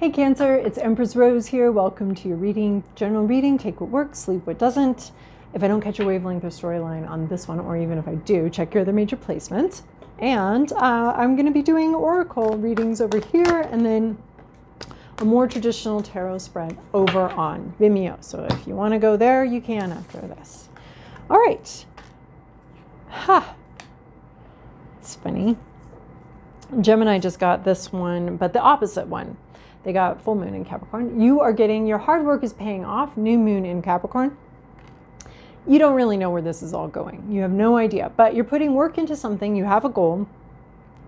Hey Cancer, it's Empress Rose here. Welcome to your reading, general reading. Take what works, leave what doesn't. If I don't catch a wavelength or storyline on this one, or even if I do, check your other major placements. And I'm going to be doing oracle readings over here, and then a more traditional tarot spread over on Vimeo. So if you want to go there, you can after this. All right. It's funny. Gemini just got this one, but the opposite one. They got full moon in Capricorn. You are getting, your hard work is paying off, new moon in Capricorn. You don't really know where this is all going. You have no idea, but you're putting work into something. You have a goal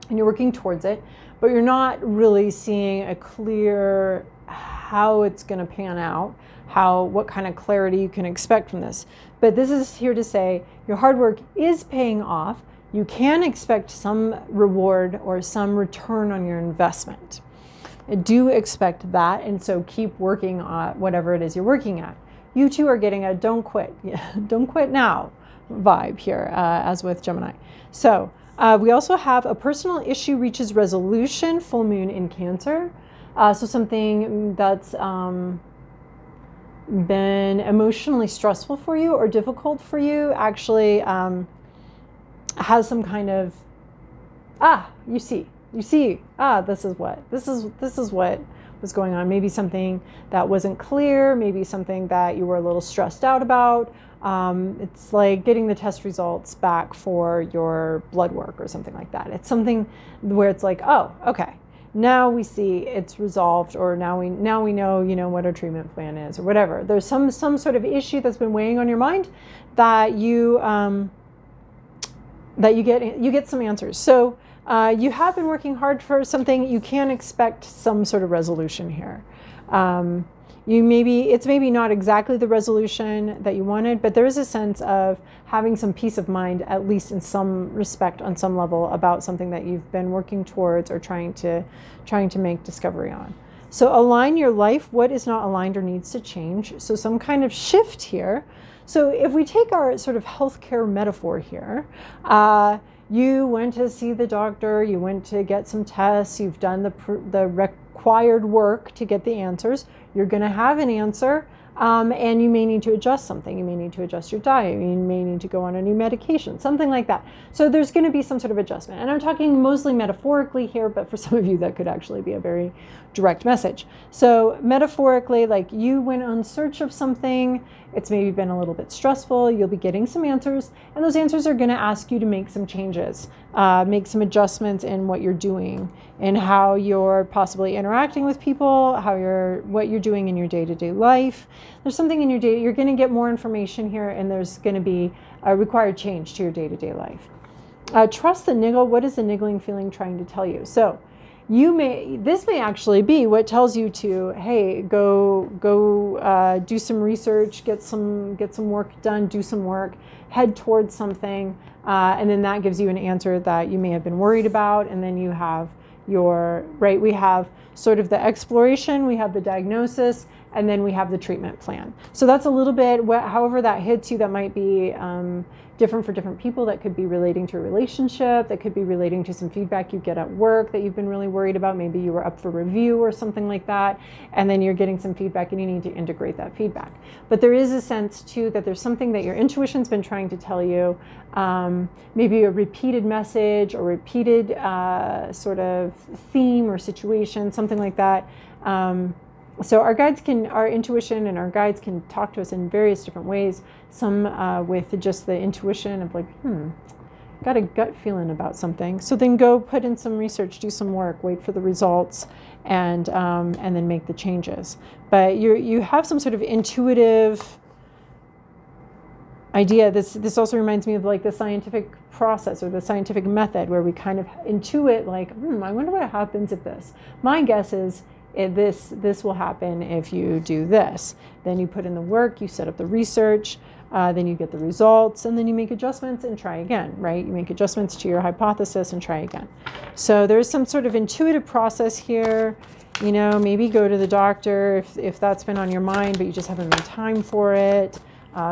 and you're working towards it, but you're not really seeing a clear how it's going to pan out, what kind of clarity you can expect from this. But this is here to say your hard work is paying off. You can expect some reward or some return on your investment. I do expect that, and so keep working on whatever it is you're working at. You two are getting a don't quit, don't quit now vibe here, as with Gemini. So we also have a personal issue reaches resolution, full moon in Cancer. So something that's been emotionally stressful for you or difficult for you actually has some kind of, you see, this is what was going on. Maybe something that wasn't clear, maybe something that you were a little stressed out about. It's like getting the test results back for your blood work or something like that. It's something where it's like, oh, okay, now we see it's resolved, or now we know, what our treatment plan is, or whatever. There's some sort of issue that's been weighing on your mind that you get some answers. So you have been working hard for something. You can expect some sort of resolution here. It's maybe not exactly the resolution that you wanted, but there is a sense of having some peace of mind, at least in some respect, on some level, about something that you've been working towards or trying to make discovery on. So align your life. What is not aligned or needs to change? So some kind of shift here. So if we take our sort of healthcare metaphor here, you went to see the doctor, you went to get some tests, you've done the required work to get the answers. You're going to have an answer, and you may need to adjust something. You may need to adjust your diet. You may need to go on a new medication, something like that. So there's going to be some sort of adjustment. And I'm talking mostly metaphorically here, but for some of you that could actually be a very direct message. So metaphorically, like you went on search of something, it's maybe been a little bit stressful, you'll be getting some answers, and those answers are going to ask you to make some changes, make some adjustments in what you're doing and how you're possibly interacting with people, what you're doing in your day-to-day life. There's something in your day, you're going to get more information here, and there's going to be a required change to your day-to-day life. Trust the niggle. What is the niggling feeling trying to tell you? So this may actually be what tells you to, hey, go do some research, get some work done, do some work, head towards something, and then that gives you an answer that you may have been worried about, and then you have we have sort of the exploration, we have the diagnosis, and then we have the treatment plan. So that's a little bit, however that hits you, that might be different for different people. That could be relating to a relationship, that could be relating to some feedback you get at work that you've been really worried about. Maybe you were up for review or something like that, and then you're getting some feedback and you need to integrate that feedback. But there is a sense too that there's something that your intuition's been trying to tell you, maybe a repeated message or repeated sort of theme or situation, something like that. So our intuition and our guides can talk to us in various different ways. Some with just the intuition of like, got a gut feeling about something. So then go put in some research, do some work, wait for the results, and then make the changes. But you have some sort of intuitive idea. This also reminds me of like the scientific process or the scientific method, where we kind of intuit like, I wonder what happens if this. My guess is this will happen if you do this. Then you put in the work, you set up the research, then you get the results, and then you make adjustments and try again, right? You make adjustments to your hypothesis and try again. So there's some sort of intuitive process here. Maybe go to the doctor if that's been on your mind, but you just haven't made time for it.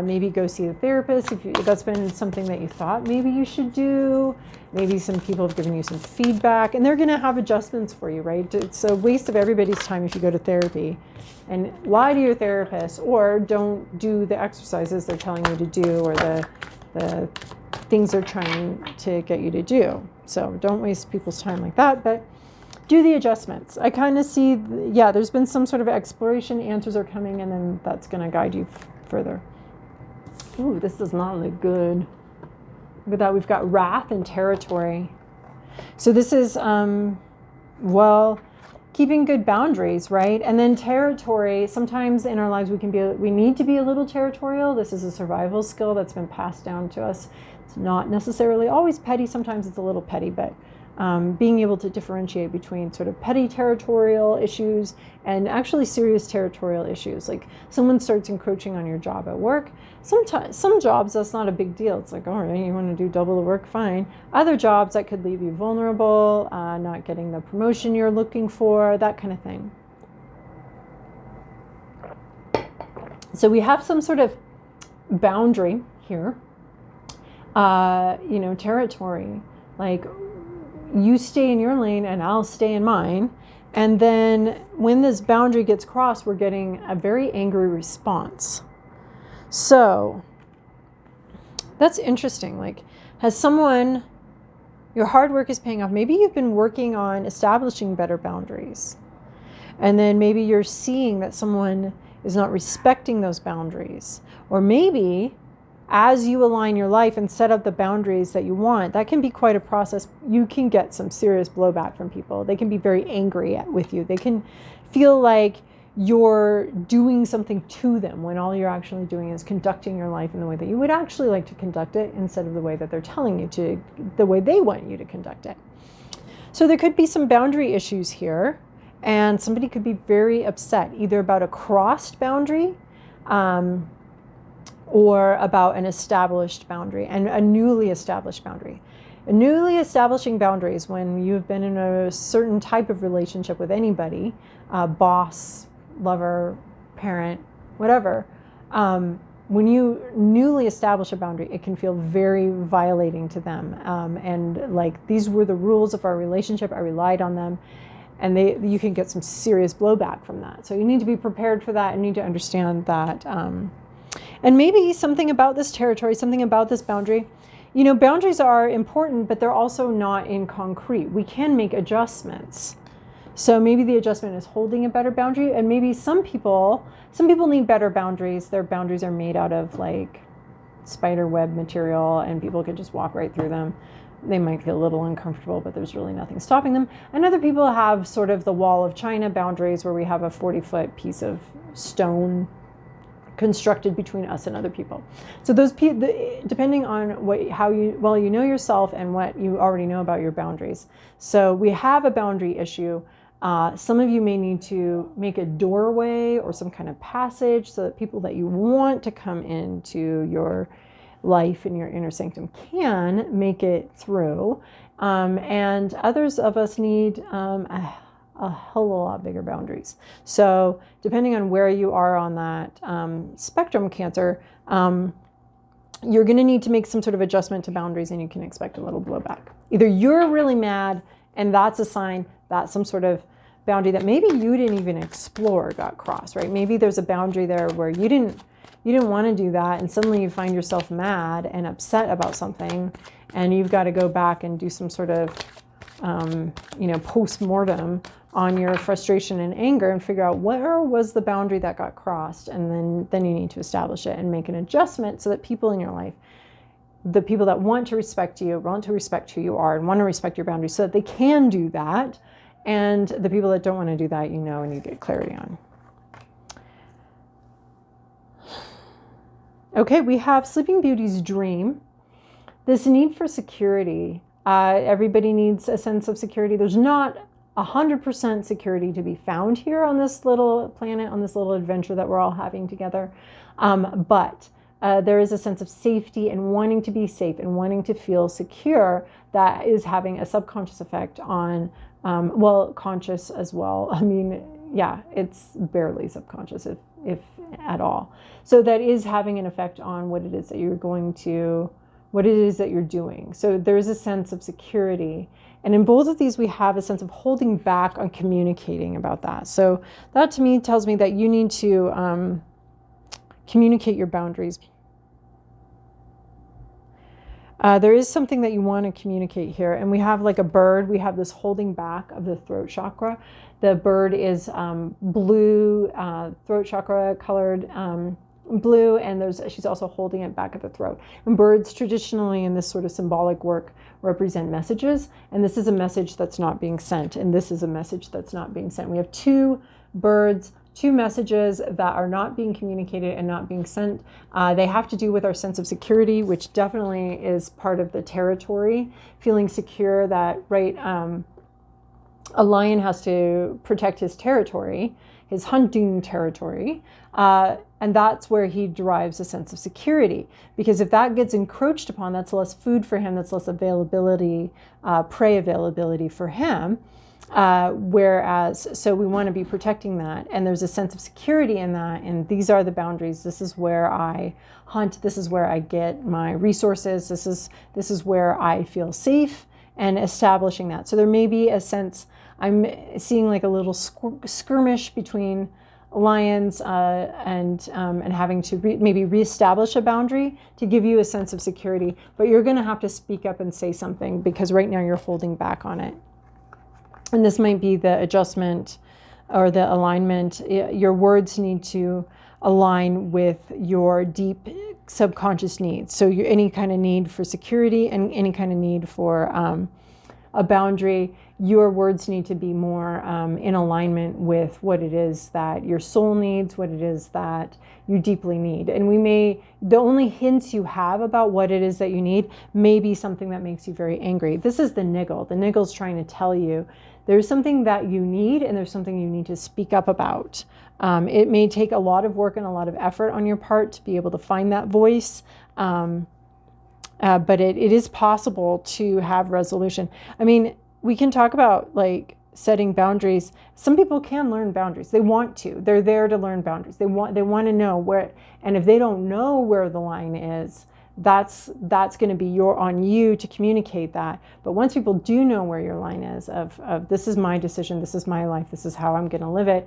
Maybe go see a therapist if that's been something that you thought maybe you should do. Maybe some people have given you some feedback, and they're going to have adjustments for you, right? It's a waste of everybody's time if you go to therapy and lie to your therapist, or don't do the exercises they're telling you to do, or the things they're trying to get you to do. So don't waste people's time like that, but do the adjustments. I kind of see, there's been some sort of exploration, answers are coming, and then that's going to guide you further. Ooh, this does not look good. Look at that. We've got wrath and territory. So this is, keeping good boundaries, right? And then territory, sometimes in our lives we need to be a little territorial. This is a survival skill that's been passed down to us. It's not necessarily always petty. Sometimes it's a little petty, but being able to differentiate between sort of petty territorial issues and actually serious territorial issues. Like someone starts encroaching on your job at work. Sometimes, some jobs, that's not a big deal. It's like, all right, you want to do double the work, fine. Other jobs, that could leave you vulnerable, not getting the promotion you're looking for, that kind of thing. So we have some sort of boundary here, territory, like you stay in your lane and I'll stay in mine. And then when this boundary gets crossed, we're getting a very angry response. So that's interesting. Like, has someone, your hard work is paying off. Maybe you've been working on establishing better boundaries. And then maybe you're seeing that someone is not respecting those boundaries. Or maybe as you align your life and set up the boundaries that you want, that can be quite a process. You can get some serious blowback from people. They can be very angry with you. They can feel like you're doing something to them when all you're actually doing is conducting your life in the way that you would actually like to conduct it, instead of the way that they're telling you to, the way they want you to conduct it. So there could be some boundary issues here, and somebody could be very upset either about a crossed boundary, or about an established boundary, and a newly established boundary. A newly establishing boundaries, when you've been in a certain type of relationship with anybody, boss, lover, parent, whatever, when you newly establish a boundary, it can feel very violating to them. And like, these were the rules of our relationship, I relied on them, and you can get some serious blowback from that. So you need to be prepared for that and need to understand that. And maybe something about this territory, something about this boundary. Boundaries are important, but they're also not in concrete. We can make adjustments. So maybe the adjustment is holding a better boundary, and maybe some people need better boundaries. Their boundaries are made out of like spider web material, and people could just walk right through them. They might feel a little uncomfortable, but there's really nothing stopping them. And other people have sort of the wall of China boundaries, where we have a 40-foot piece of stone constructed between us and other people. So those depending on how you know yourself and what you already know about your boundaries. So we have a boundary issue. Some of you may need to make a doorway or some kind of passage so that people that you want to come into your life and your inner sanctum can make it through. And others of us need a hell of a lot bigger boundaries. So depending on where you are on that spectrum, Cancer, you're going to need to make some sort of adjustment to boundaries, and you can expect a little blowback. Either you're really mad, and that's a sign that some sort of boundary that maybe you didn't even explore got crossed, right? Maybe there's a boundary there where you didn't want to do that, and suddenly you find yourself mad and upset about something, and you've got to go back and do some sort of post-mortem on your frustration and anger and figure out where was the boundary that got crossed, and then you need to establish it and make an adjustment so that people in your life, the people that want to respect you, want to respect who you are, and want to respect your boundaries, so that they can do that, and the people that don't want to do that, and you get clarity on. Okay, we have Sleeping Beauty's dream. This need for security. Everybody needs a sense of security. There's not 100% security to be found here on this little planet, on this little adventure that we're all having together. But there is a sense of safety and wanting to be safe and wanting to feel secure that is having a subconscious effect on, conscious as well. I mean, yeah, it's barely subconscious, if at all. So that is having an effect on what it is that you're what it is that you're doing. So there is a sense of security. And in both of these, we have a sense of holding back on communicating about that. So that to me tells me that you need to communicate your boundaries. There is something that you want to communicate here. And we have like a bird. We have this holding back of the throat chakra. The bird is blue, throat chakra colored blue, and she's also holding it back at the throat. And birds traditionally in this sort of symbolic work represent messages. And this is a message that's not being sent. And this is a message that's not being sent. We have two birds, two messages that are not being communicated and not being sent. They have to do with our sense of security, which definitely is part of the territory, feeling secure that, right, a lion has to protect his territory, his hunting territory, and that's where he derives a sense of security. Because if that gets encroached upon, that's less food for him, that's less availability, prey availability for him. So we want to be protecting that, and there's a sense of security in that, and these are the boundaries. This is where I hunt, this is where I get my resources, this is where I feel safe, and establishing that. So there may be a sense, I'm seeing like a little skirmish between lions and having to maybe reestablish a boundary to give you a sense of security, but you're going to have to speak up and say something, because right now you're holding back on it. And this might be the adjustment or the alignment. Your words need to align with your deep subconscious needs. So any kind of need for security and any kind of need for a boundary, your words need to be more in alignment with what it is that your soul needs, what it is that you deeply need. And the only hints you have about what it is that you need may be something that makes you very angry. This is the niggle. The niggle's trying to tell you there's something that you need, and there's something you need to speak up about. It may take a lot of work and a lot of effort on your part to be able to find that voice, but it is possible to have resolution. I mean, we can talk about like setting boundaries. Some people can learn boundaries. They want to. They're there to learn boundaries. They want to know where, and if they don't know where the line is, that's going to be on you to communicate that. But once people do know where your line is of this is my decision, this is my life, this is how I'm going to live it,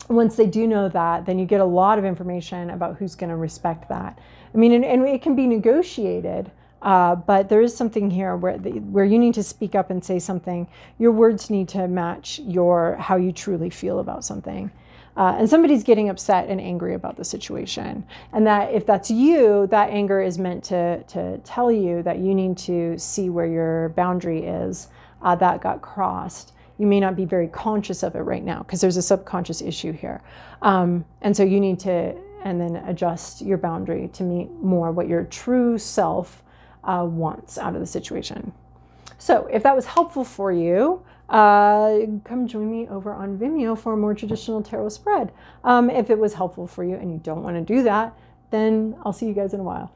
once they do know that, then you get a lot of information about who's going to respect that. I mean, and it can be negotiated, but there is something here where you need to speak up and say something. Your words need to match how you truly feel about something. And somebody's getting upset and angry about the situation. And that if that's you, that anger is meant to tell you that you need to see where your boundary is that got crossed. You may not be very conscious of it right now because there's a subconscious issue here. And so you need to, and then adjust your boundary to meet more what your true self wants out of the situation. So if that was helpful for you, come join me over on Vimeo for a more traditional tarot spread. If it was helpful for you and you don't want to do that, then I'll see you guys in a while.